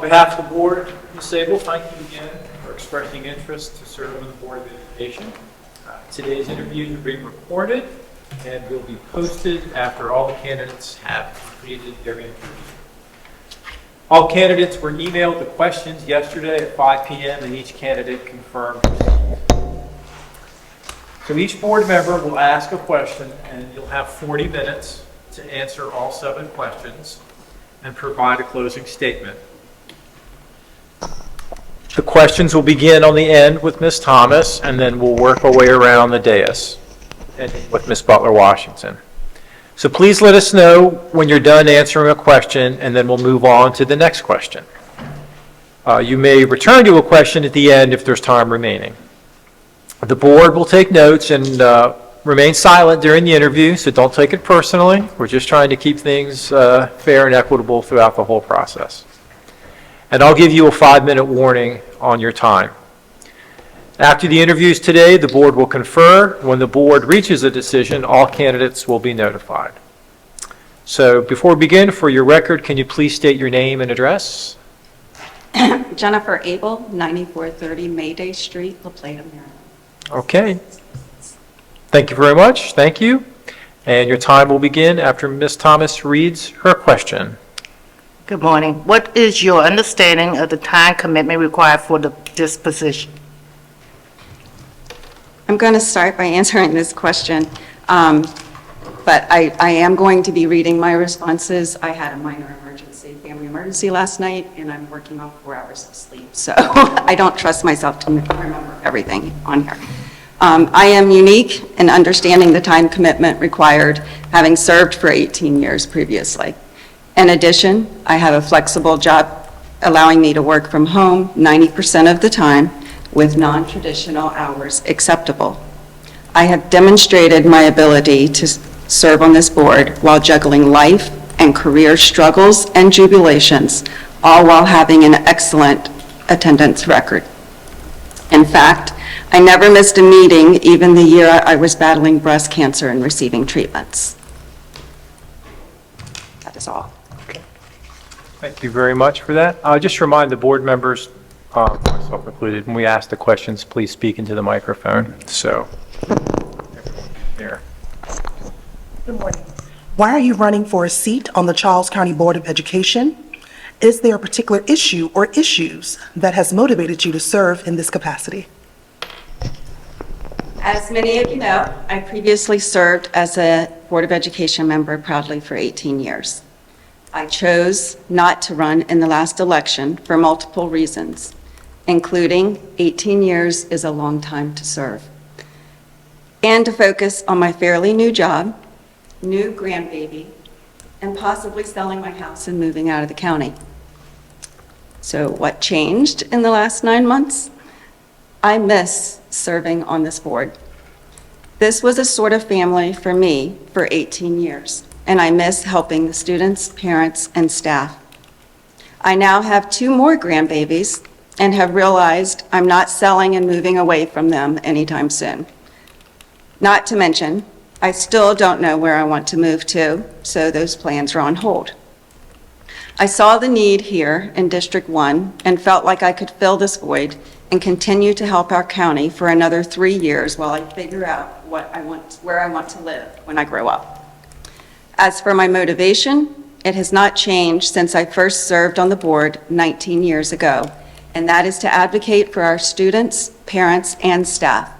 On behalf of the board, Ms. Abell, thank you again for expressing interest to serve on the Board of Education. Today's interviews are being recorded and will be posted after all the candidates have completed their interview. All candidates were emailed the questions yesterday at 5 p.m. and each candidate confirmed receipt. So each board member will ask a question and you'll have 40 minutes to answer all 7 questions and provide a closing statement. The questions will begin on the end with Ms. Thomas, and then we'll work our way around the dais with Ms. Butler-Washington. So please let us know when you're done answering a question, and then we'll move on to the next question. You may return to a question at the end if there's time remaining. The board will take notes and remain silent during the interview, so don't take it personally. We're just trying to keep things fair and equitable throughout the whole process. And I'll give you a 5-minute warning on your time. After the interviews today, the board will confer. When the board reaches a decision, all candidates will be notified. So before we begin, for your record, can you please state your name and address? Jennifer Abell, 9430 Mayday Street, La Plata, Maryland. Okay. Thank you very much. Thank you. And your time will begin after Ms. Thomas reads her question. Good morning. What is your understanding of the time commitment required for this position? I'm going to start by answering this question, but I am going to be reading my responses. I had a minor emergency, family emergency last night, and I'm working off 4 hours of sleep, so I don't trust myself to remember everything on here. I am unique in understanding the time commitment required, having served for 18 years previously. In addition, I have a flexible job allowing me to work from home 90% of the time with non-traditional hours acceptable. I have demonstrated my ability to serve on this board while juggling life and career struggles and jubilations, all while having an excellent attendance record. In fact, I never missed a meeting even the year I was battling breast cancer and receiving treatments. That is all. Thank you very much for that. Just remind the board members, myself included, when we ask the questions, please speak into the microphone. So, there. Good morning. Why are you running for a seat on the Charles County Board of Education? Is there a particular issue or issues that has motivated you to serve in this capacity? As many of you know, I previously served as a Board of Education member proudly for 18 years. I chose not to run in the last election for multiple reasons, including 18 years is a long time to serve, and to focus on my fairly new job, new grandbaby, and possibly selling my house and moving out of the county. So what changed in the last 9 months? I miss serving on this board. This was a sort of family for me for 18 years. And I miss helping the students, parents, and staff. I now have 2 more grandbabies and have realized I'm not selling and moving away from them anytime soon. Not to mention, I still don't know where I want to move to, so those plans are on hold. I saw the need here in District 1 and felt like I could fill this void and continue to help our county for another 3 years while I figure out where I want to live when I grow up. As for my motivation, it has not changed since I first served on the board 19 years ago, and that is to advocate for our students, parents, and staff.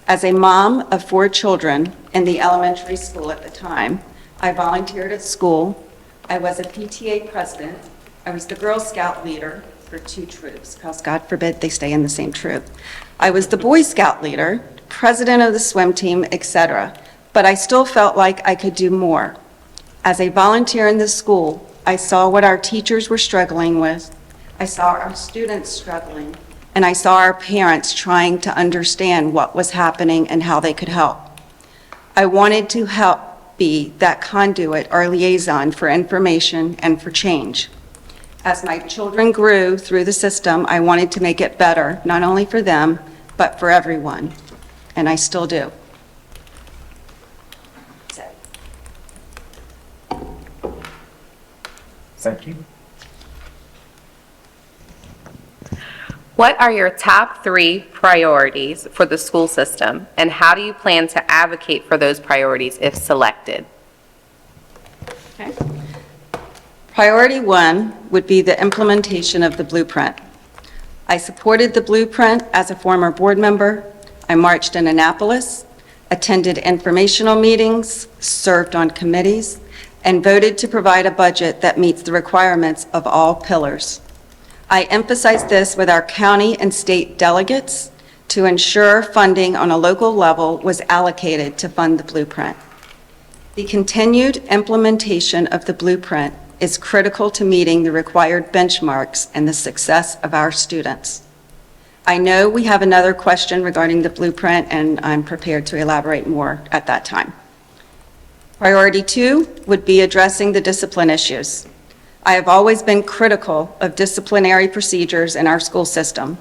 As a mom of 4 children in the elementary school at the time, I volunteered at school. I was a PTA president. I was the Girl Scout leader for 2 troops, because God forbid they stay in the same troop. I was the Boy Scout leader, president of the swim team, etc., but I still felt like I could do more. As a volunteer in the school, I saw what our teachers were struggling with, I saw our students struggling, and I saw our parents trying to understand what was happening and how they could help. I wanted to help be that conduit or liaison for information and for change. As my children grew through the system, I wanted to make it better, not only for them, but for everyone, and I still do. Thank you. What are your top 3 priorities for the school system, and how do you plan to advocate for those priorities if selected? Okay. Priority 1 would be the implementation of the blueprint. I supported the blueprint as a former board member. I marched in Annapolis, attended informational meetings, served on committees, and voted to provide a budget that meets the requirements of all pillars. I emphasized this with our county and state delegates to ensure funding on a local level was allocated to fund the blueprint. The continued implementation of the blueprint is critical to meeting the required benchmarks and the success of our students. I know we have another question regarding the blueprint, and I'm prepared to elaborate more at that time. Priority 2 would be addressing the discipline issues. I have always been critical of disciplinary procedures in our school system,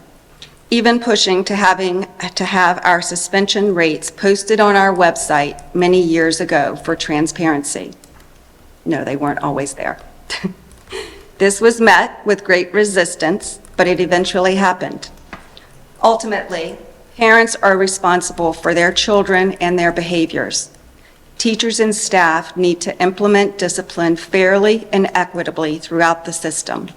even pushing to have our suspension rates posted on our website many years ago for transparency. No, they weren't always there. This was met with great resistance, but it eventually happened. Ultimately, parents are responsible for their children and their behaviors. Teachers and staff need to implement discipline fairly and equitably throughout the system.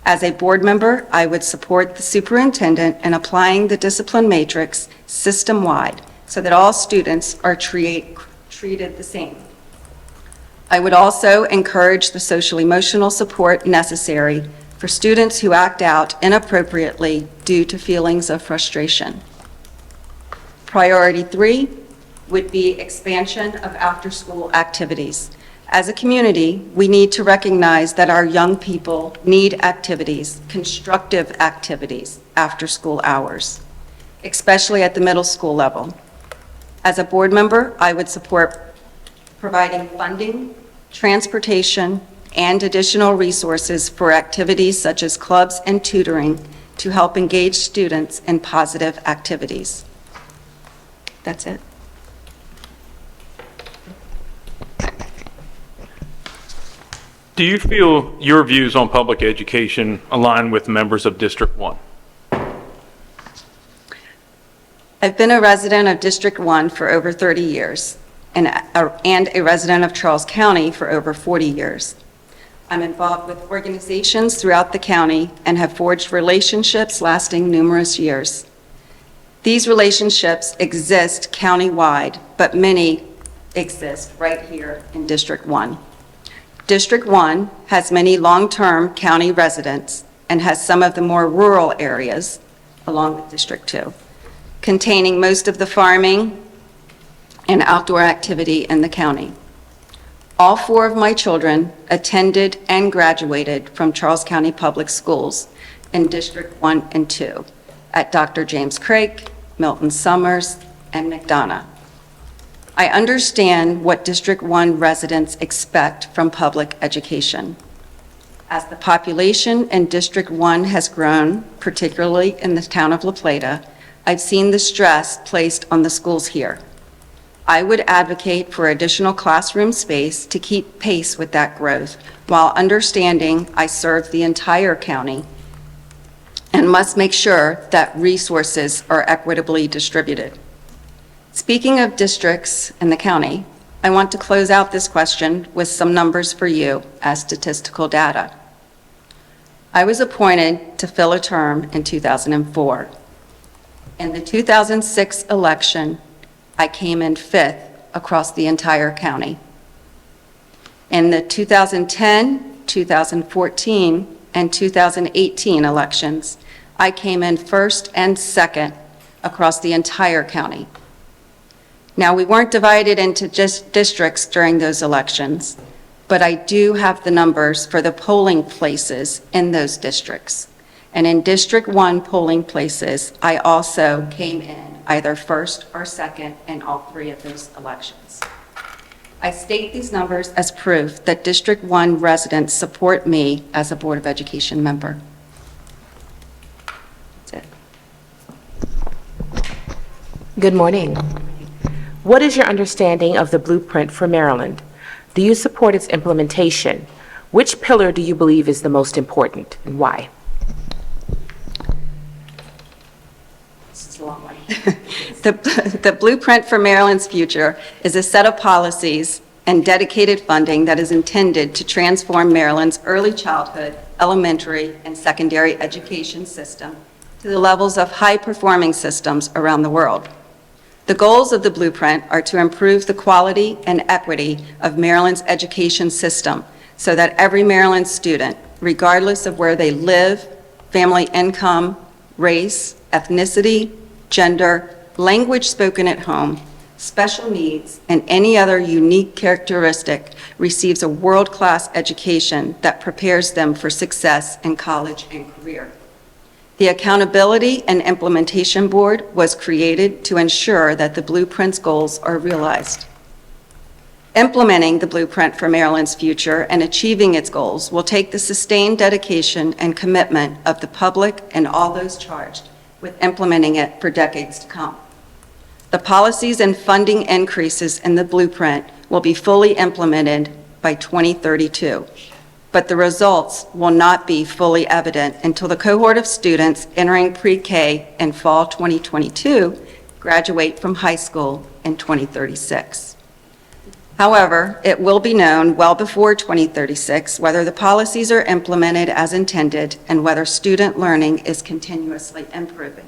As a board member, I would support the superintendent in applying the discipline matrix system-wide so that all students are treated the same. I would also encourage the social-emotional support necessary for students who act out inappropriately due to feelings of frustration. Priority 3 would be expansion of after-school activities. As a community, we need to recognize that our young people need activities, constructive activities, after school hours, especially at the middle school level. As a board member, I would support providing funding, transportation, and additional resources for activities such as clubs and tutoring to help engage students in positive activities. That's it. Do you feel your views on public education align with members of District 1? I've been a resident of District 1 for over 30 years and a resident of Charles County for over 40 years. I'm involved with organizations throughout the county and have forged relationships lasting numerous years. These relationships exist countywide, but many exist right here in District 1. District 1 has many long-term county residents and has some of the more rural areas, along with District 2, containing most of the farming and outdoor activity in the county. All 4 of my children attended and graduated from Charles County Public Schools in District 1 and 2 at Dr. James Craik, Milton Summers, and McDonough. I understand what District 1 residents expect from public education. As the population in District 1 has grown, particularly in the town of La Plata, I've seen the stress placed on the schools here. I would advocate for additional classroom space to keep pace with that growth, while understanding I serve the entire county and must make sure that resources are equitably distributed. Speaking of districts in the county, I want to close out this question with some numbers for you as statistical data. I was appointed to fill a term in 2004. In the 2006 election, I came in 5th across the entire county. In the 2010, 2014, and 2018 elections, I came in 1st and 2nd across the entire county. Now, we weren't divided into just districts during those elections, but I do have the numbers for the polling places in those districts. And in District 1 polling places, I also came in either 1st or 2nd in all 3 of those elections. I state these numbers as proof that District 1 residents support me as a Board of Education member. That's it. Good morning. What is your understanding of the blueprint for Maryland? Do you support its implementation? Which pillar do you believe is the most important, and why? It's a long one. The Blueprint for Maryland's Future is a set of policies and dedicated funding that is intended to transform Maryland's early childhood, elementary, and secondary education system to the levels of high-performing systems around the world. The goals of the Blueprint are to improve the quality and equity of Maryland's education system so that every Maryland student, regardless of where they live, family income, race, ethnicity, gender, language spoken at home, special needs, and any other unique characteristic, receives a world-class education that prepares them for success in college and career. The Accountability and Implementation Board was created to ensure that the Blueprint's goals are realized. Implementing the Blueprint for Maryland's Future and achieving its goals will take the sustained dedication and commitment of the public and all those charged with implementing it for decades to come. The policies and funding increases in the Blueprint will be fully implemented by 2032, but the results will not be fully evident until the cohort of students entering pre-K in fall 2022 graduate from high school in 2036. However, it will be known well before 2036 whether the policies are implemented as intended and whether student learning is continuously improving.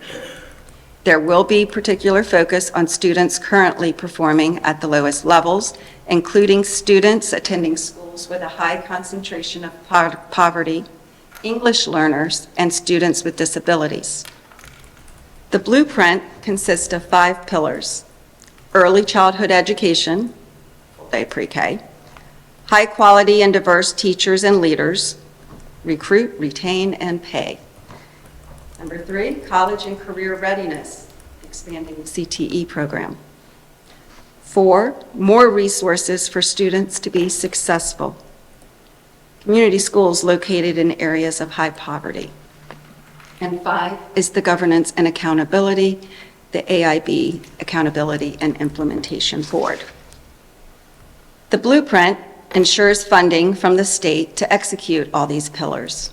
There will be particular focus on students currently performing at the lowest levels, including students attending schools with a high concentration of poverty, English learners, and students with disabilities. The Blueprint consists of 5 pillars: early childhood education, full-day pre-K, high-quality and diverse teachers and leaders, recruit, retain, and pay. Number 3, college and career readiness, expanding the CTE program. 4, more resources for students to be successful. Community schools located in areas of high poverty. And 5 is the governance and accountability, the AIB Accountability and Implementation Board. The Blueprint ensures funding from the state to execute all these pillars.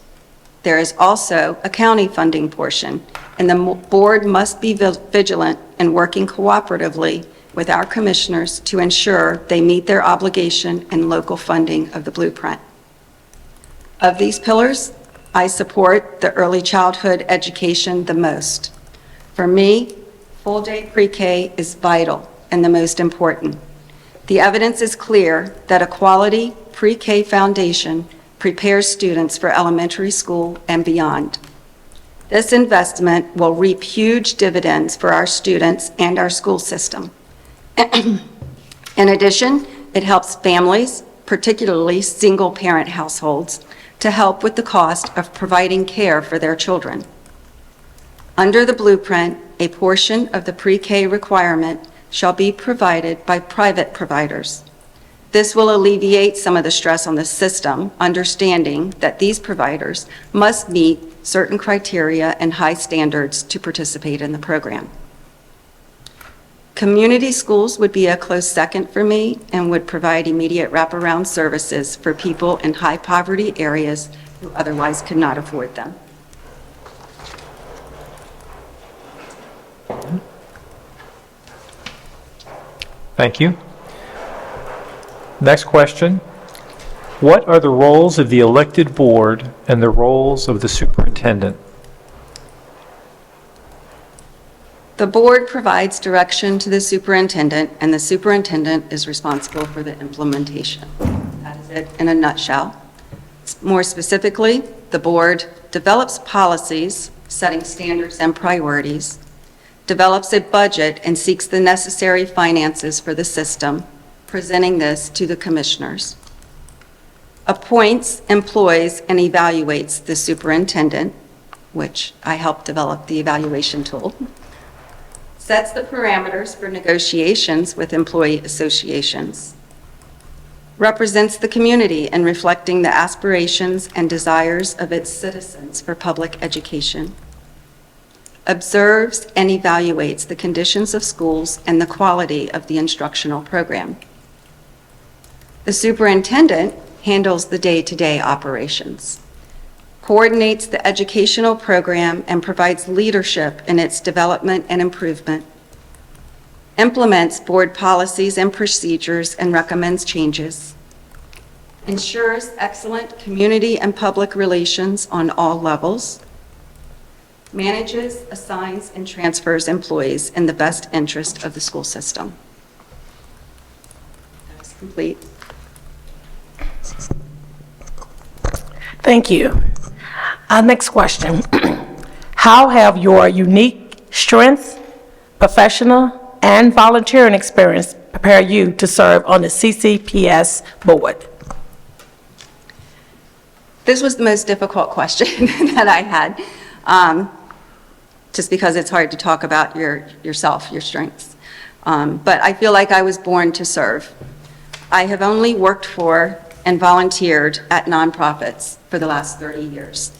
There is also a county funding portion, and the board must be vigilant in working cooperatively with our commissioners to ensure they meet their obligation in local funding of the Blueprint. Of these pillars, I support the early childhood education the most. For me, full-day pre-K is vital and the most important. The evidence is clear that a quality pre-K foundation prepares students for elementary school and beyond. This investment will reap huge dividends for our students and our school system. In addition, it helps families, particularly single-parent households, to help with the cost of providing care for their children. Under the Blueprint, a portion of the pre-K requirement shall be provided by private providers. This will alleviate some of the stress on the system, understanding that these providers must meet certain criteria and high standards to participate in the program. Community schools would be a close second for me and would provide immediate wraparound services for people in high poverty areas who otherwise could not afford them. Thank you. Next question. What are the roles of the elected board and the roles of the superintendent? The board provides direction to the superintendent, and the superintendent is responsible for the implementation. That is it in a nutshell. More specifically, the board develops policies, setting standards and priorities, develops a budget and seeks the necessary finances for the system, presenting this to the commissioners, appoints, employs, and evaluates the superintendent, which I helped develop the evaluation tool, sets the parameters for negotiations with employee associations, represents the community in reflecting the aspirations and desires of its citizens for public education, observes and evaluates the conditions of schools and the quality of the instructional program. The superintendent handles the day-to-day operations. coordinates the educational program and provides leadership in its development and improvement, implements board policies and procedures and recommends changes, ensures excellent community and public relations on all levels, manages, assigns, and transfers employees in the best interest of the school system. That is complete. Thank you. Next question. How have your unique strengths, professional, and volunteering experience prepare you to serve on the CCPS board? This was the most difficult question that I had, just because it's hard to talk about yourself, your strengths. But I feel like I was born to serve. I have only worked for and volunteered at nonprofits for the last 30 years.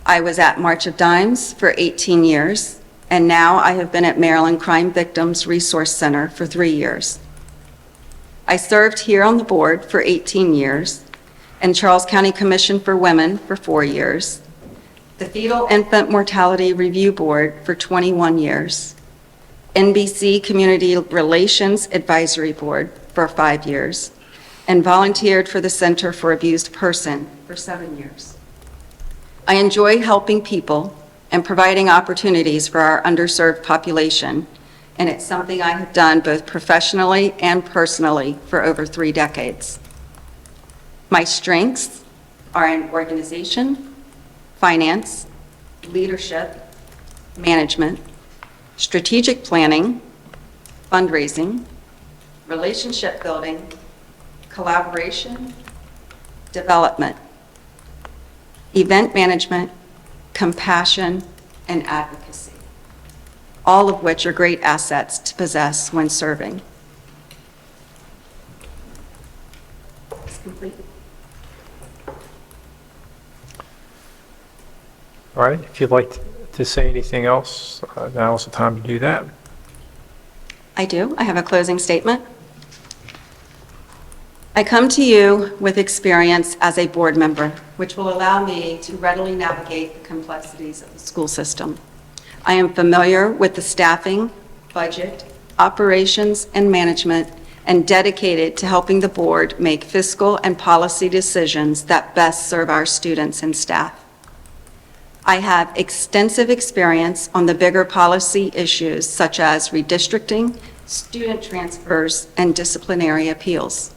I was at March of Dimes for 18 years, and now I have been at Maryland Crime Victims Resource Center for 3 years. I served here on the board for 18 years, and Charles County Commission for Women for 4 years, the Fetal Infant Mortality Review Board for 21 years, NBC Community Relations Advisory Board for 5 years, and volunteered for the Center for Abused Person for 7 years. I enjoy helping people and providing opportunities for our underserved population, and it's something I have done both professionally and personally for over 3 decades. My strengths are in organization, finance, leadership, management, strategic planning, fundraising, relationship building, collaboration, development, event management, compassion, and advocacy, all of which are great assets to possess when serving. It's complete. All right, if you'd like to say anything else, now's the time to do that. I do. I have a closing statement. I come to you with experience as a board member, which will allow me to readily navigate the complexities of the school system. I am familiar with the staffing, budget, operations, and management, and dedicated to helping the board make fiscal and policy decisions that best serve our students and staff. I have extensive experience on the bigger policy issues such as redistricting, student transfers, and disciplinary appeals.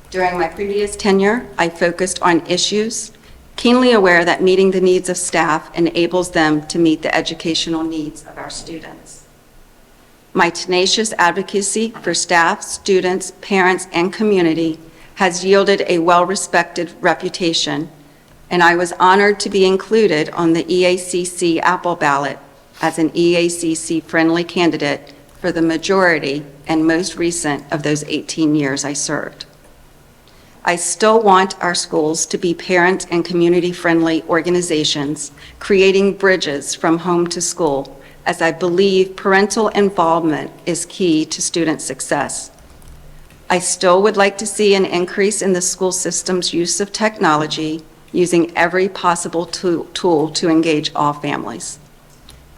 During my previous tenure, I focused on issues, keenly aware that meeting the needs of staff enables them to meet the educational needs of our students. My tenacious advocacy for staff, students, parents, and community has yielded a well-respected reputation, and I was honored to be included on the EACC Apple ballot as an EACC-friendly candidate for the majority and most recent of those 18 years I served. I still want our schools to be parent and community-friendly organizations, creating bridges from home to school, as I believe parental involvement is key to student success. I still would like to see an increase in the school system's use of technology, using every possible tool to engage all families.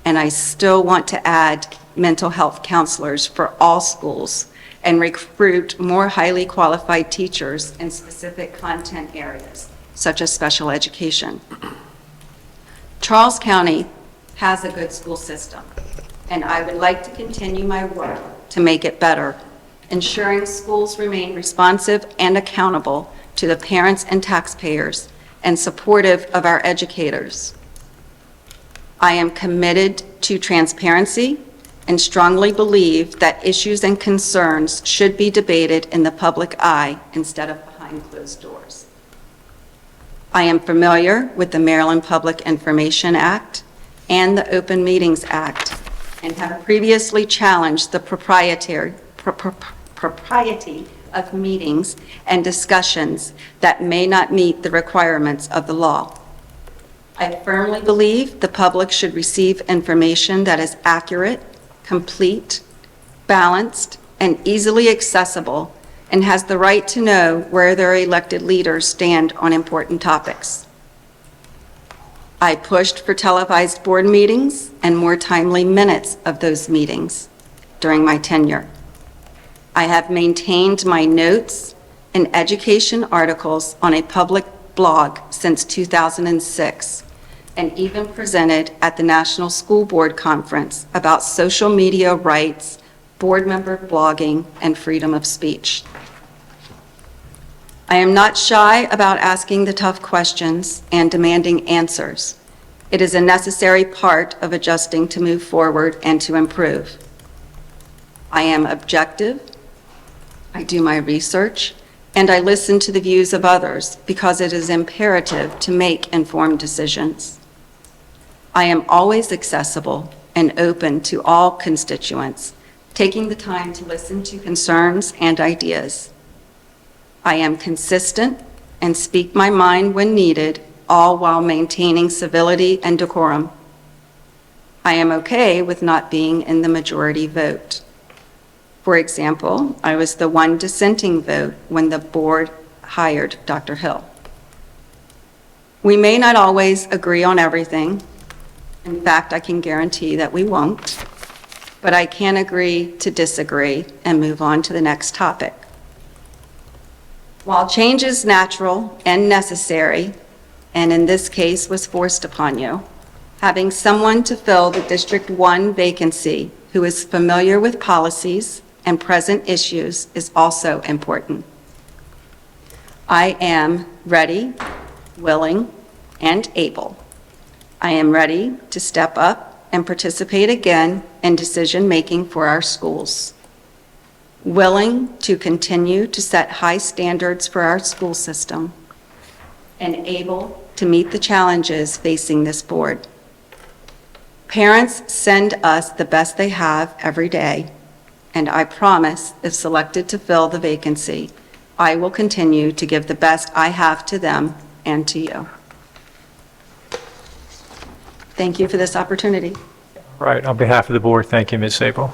And I still want to add mental health counselors for all schools and recruit more highly qualified teachers in specific content areas, such as special education. Charles County has a good school system, and I would like to continue my work to make it better, ensuring schools remain responsive and accountable to the parents and taxpayers and supportive of our educators. I am committed to transparency and strongly believe that issues and concerns should be debated in the public eye instead of behind closed doors. I am familiar with the Maryland Public Information Act and the Open Meetings Act, and have previously challenged the propriety of meetings and discussions that may not meet the requirements of the law. I firmly believe the public should receive information that is accurate, complete, balanced, and easily accessible, and has the right to know where their elected leaders stand on important topics. I pushed for televised board meetings and more timely minutes of those meetings during my tenure. I have maintained my notes and education articles on a public blog since 2006, and even presented at the National School Board Conference about social media rights, board member blogging, and freedom of speech. I am not shy about asking the tough questions and demanding answers. It is a necessary part of adjusting to move forward and to improve. I am objective, I do my research, and I listen to the views of others because it is imperative to make informed decisions. I am always accessible and open to all constituents, taking the time to listen to concerns and ideas. I am consistent and speak my mind when needed, all while maintaining civility and decorum. I am okay with not being in the majority vote. For example, I was the one dissenting vote when the board hired Dr. Hill. We may not always agree on everything. In fact, I can guarantee that we won't, but I can agree to disagree and move on to the next topic. While change is natural and necessary, and in this case was forced upon you, having someone to fill the District 1 vacancy who is familiar with policies and present issues is also important. I am ready, willing, and able. I am ready to step up and participate again in decision-making for our schools. Willing to continue to set high standards for our school system, and able to meet the challenges facing this board. Parents send us the best they have every day, and I promise, if selected to fill the vacancy, I will continue to give the best I have to them and to you. Thank you for this opportunity. Right, on behalf of the board, thank you, Ms. Abell.